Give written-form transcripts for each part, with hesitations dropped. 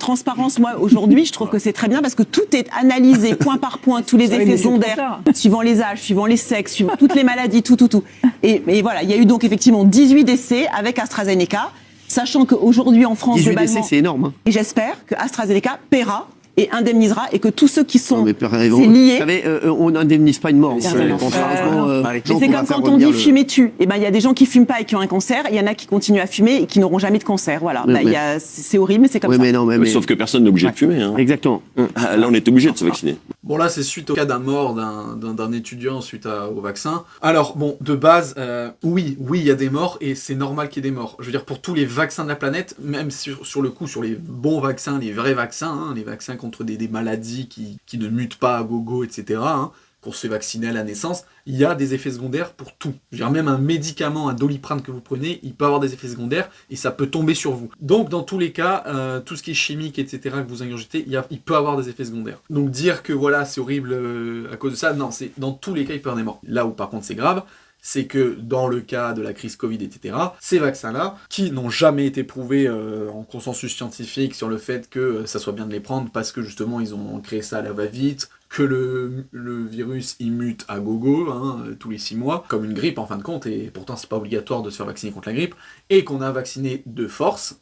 transparence, moi, aujourd'hui, je trouve que c'est très bien parce que tout est analysé point par point, tous les effets secondaires, suivant les âges, suivant les sexes, suivant toutes les maladies, tout. Et voilà, il y a eu donc effectivement 18 décès avec AstraZeneca, sachant qu'aujourd'hui en France, 18 globalement, décès, c'est énorme. Hein. Et j'espère que AstraZeneca paiera et indemnisera et que tous ceux qui sont c'est liés. Vous savez, on n'indemnise pas une mort. Mais c'est comme quand on dit fumer tue. Et ben il y a des gens qui fument pas et qui ont un cancer, il y en a qui continuent à fumer et qui n'auront jamais de cancer. Voilà. C'est horrible, mais c'est comme ça. Sauf que personne n'est obligé de fumer. Hein. Exactement. Là, on est obligé de se vacciner. Bon, là, c'est suite au cas d'un mort d'un étudiant suite au vaccin. Alors, bon, de base, oui, il y a des morts et c'est normal qu'il y ait des morts. Je veux dire, pour tous les vaccins de la planète, même sur le coup, sur les bons vaccins, les vrais vaccins, hein, les vaccins contre des maladies qui ne mutent pas à gogo, etc., hein, qu'on se fait vacciner à la naissance, il y a des effets secondaires pour tout. Je veux dire, même un médicament, un Doliprane que vous prenez, il peut avoir des effets secondaires et ça peut tomber sur vous. Donc, dans tous les cas, tout ce qui est chimique, etc., que vous ingurgitez, il peut avoir des effets secondaires. Donc, dire que voilà, c'est horrible à cause de ça, non, c'est dans tous les cas, il peut y avoir des morts. Là où, par contre, c'est grave, c'est que dans le cas de la crise Covid, etc., ces vaccins-là, qui n'ont jamais été prouvés en consensus scientifique sur le fait que ça soit bien de les prendre parce que justement ils ont créé ça à la va-vite, que le virus il mute à gogo tous les 6 mois, comme une grippe en fin de compte, et pourtant c'est pas obligatoire de se faire vacciner contre la grippe, et qu'on a vacciné de force,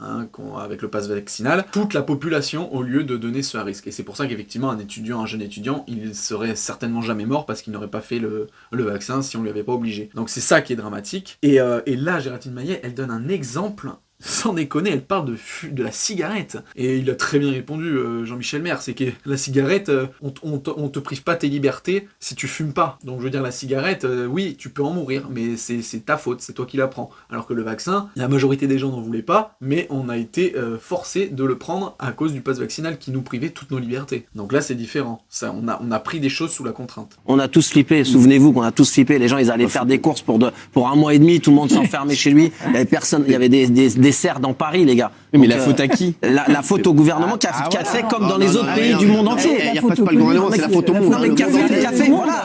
avec le pass vaccinal, toute la population au lieu de donner ce risque. Et c'est pour ça qu'effectivement un jeune étudiant, il serait certainement jamais mort parce qu'il n'aurait pas fait le vaccin si on lui avait pas obligé. Donc c'est ça qui est dramatique. Et là, Géraldine Maillet, elle donne un exemple. Sans déconner, elle parle de la cigarette. Et il a très bien répondu, Jean-Michel Maire, c'est que la cigarette, on te prive pas tes libertés si tu fumes pas. Donc je veux dire, la cigarette, oui, tu peux en mourir, mais c'est ta faute, c'est toi qui la prends. Alors que le vaccin, la majorité des gens n'en voulaient pas, mais on a été forcés de le prendre à cause du pass vaccinal qui nous privait toutes nos libertés. Donc là, c'est différent. Ça, on a pris des choses sous la contrainte. On a tous flippé, souvenez-vous qu'on a tous flippé, les gens ils allaient faire des courses pour 1 mois et demi, tout le monde s'enfermait chez lui, il y avait personne, il y avait des serres dans Paris, les gars. Oui, mais la faute à qui? La faute au gouvernement qui a fait comme dans les autres pays du monde entier. Il n'y a pas le gouvernement, c'est la faute au monde.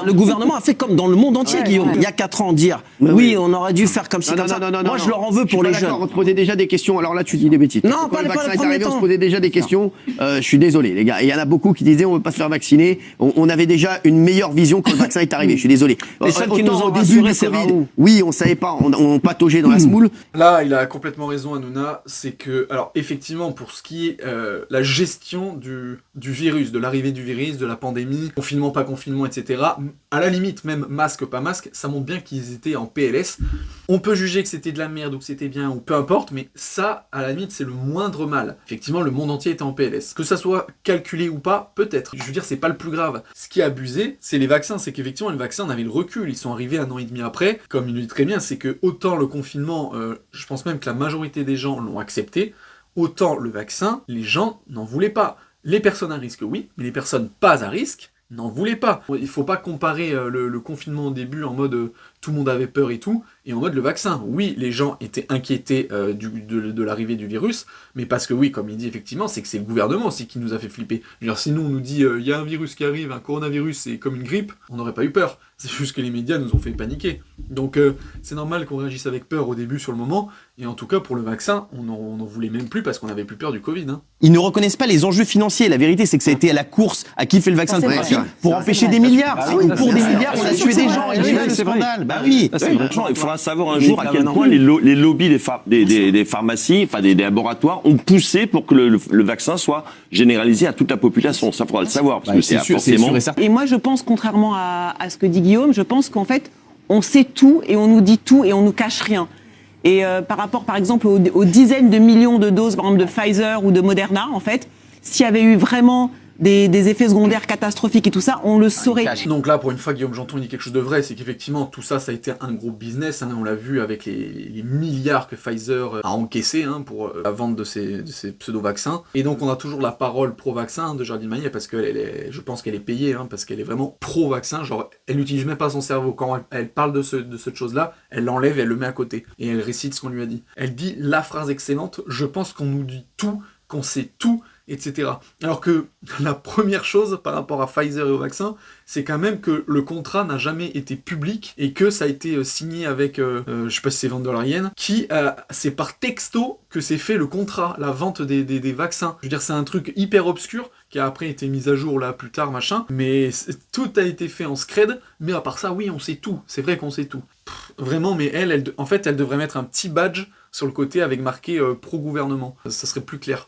Le gouvernement a fait comme dans le monde entier, Guillaume. Il y a 4 ans, dire oui, on aurait dû faire comme ci, comme ça. Moi, je leur en veux pour les jeunes. On se posait déjà des questions. Alors là, tu dis des bêtises. Non, quand pas le les vaccin est premiers arrivé, on temps. se posait déjà des questions. Je suis désolé, les gars. Et il y en a beaucoup qui disaient on veut pas se faire vacciner. On avait déjà une meilleure vision quand le vaccin est arrivé. Je suis désolé. Les seuls qui nous ont au début rassurés, du c'est Covid, Raoult. oui, on savait pas. On pataugeait dans la semoule. Là, il a complètement raison, Hanouna, c'est que, alors effectivement, pour ce qui est la gestion du virus, de l'arrivée du virus, de la pandémie, confinement, pas confinement, etc., à la limite, même masque, pas masque, ça montre bien qu'ils étaient en PLS. On peut juger que c'était de la merde ou que c'était bien, ou peu importe, mais ça, à la limite, c'est le moindre mal. Effectivement, le monde entier était en PLS. Que ça soit calculé ou pas, peut-être. Je veux dire, c'est pas le plus grave. Ce qui est abusé, c'est les vaccins. C'est qu'effectivement, les vaccins, on avait le recul. Ils sont arrivés 1 an et demi après. Comme il le dit très bien, c'est que autant le confinement, je pense même que la majorité des gens l'ont accepté, autant le vaccin, les gens n'en voulaient pas. Les personnes à risque, oui, mais les personnes pas à risque n'en voulaient pas. Il faut pas comparer le confinement au début en mode tout le monde avait peur et tout, et en mode le vaccin. Oui, les gens étaient inquiétés de l'arrivée du virus, mais parce que oui, comme il dit effectivement, c'est que c'est le gouvernement aussi qui nous a fait flipper. Je veux dire, si nous on nous dit il y a un virus qui arrive, un coronavirus, c'est comme une grippe, on n'aurait pas eu peur. C'est juste que les médias nous ont fait paniquer. Donc c'est normal qu'on réagisse avec peur au début sur le moment, et en tout cas pour le vaccin, on n'en voulait même plus parce qu'on avait plus peur du Covid. Hein. Ils ne reconnaissent pas les enjeux financiers. La vérité, c'est que ça a été à la course à qui fait le vaccin C'est le vrai. plus facile pour empêcher des milliards. Pour des milliards, on a tué des gens. Et là, le scandale. Bah oui. Franchement, il faudra savoir un jour à quel point les lobbies des pharmacies, enfin des laboratoires, ont poussé pour que le vaccin soit généralisé à toute la population. Ça, faudra le savoir, parce que c'est forcément... Et moi, je pense, contrairement à ce que dit Guillaume, je pense qu'en fait, on sait tout et on nous dit tout et on nous cache rien. Et par rapport, par exemple, aux dizaines de millions de doses, par exemple, de Pfizer ou de Moderna, en fait, s'il y avait eu vraiment des effets secondaires catastrophiques et tout ça, on le saurait. Donc là, pour une fois, Guillaume Janton dit quelque chose de vrai, c'est qu'effectivement, tout ça, ça a été un gros business, on l'a vu avec les milliards que Pfizer a encaissés pour la vente de ces pseudo-vaccins. Et donc, on a toujours la parole pro-vaccin de Géraldine Maillet, parce que je pense qu'elle est payée, parce qu'elle est vraiment pro-vaccin, genre, elle n'utilise même pas son cerveau. Quand elle parle de cette chose-là, elle l'enlève et elle le met à côté. Et elle récite ce qu'on lui a dit. Elle dit la phrase excellente, je pense qu'on nous dit tout, qu'on sait tout, etc. Alors que la première chose par rapport à Pfizer et au vaccin, c'est quand même que le contrat n'a jamais été public et que ça a été signé avec, je sais pas si c'est Van der Leyen, qui, c'est par texto que c'est fait le contrat, la vente des vaccins. Je veux dire, c'est un truc hyper obscur qui a après été mis à jour là plus tard, machin, mais tout a été fait en scred, mais à part ça, oui, on sait tout. C'est vrai qu'on sait tout. Vraiment, mais en fait, elle devrait mettre un petit badge sur le côté avec marqué pro-gouvernement. Ça serait plus clair.